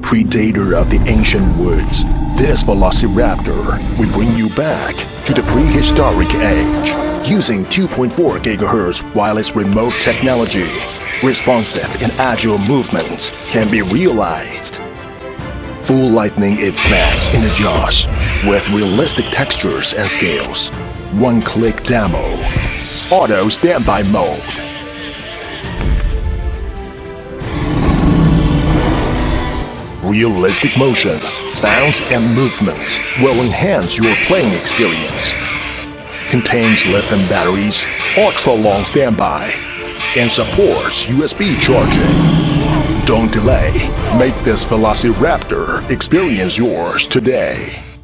predator of the ancient woods, this Velociraptor will bring you back to the prehistoric age. Using 2.4 GHz wireless remote technology, responsive and agile movements can be realized. Full lightning effects in the jaws with realistic textures and scales. One-click demo. Auto standby mode. Realistic motions, sounds, and movements will enhance your playing experience. Contains lithium batteries, ultra-long standby, and supports USB charging. Don't delay. Make this Velociraptor experience yours today.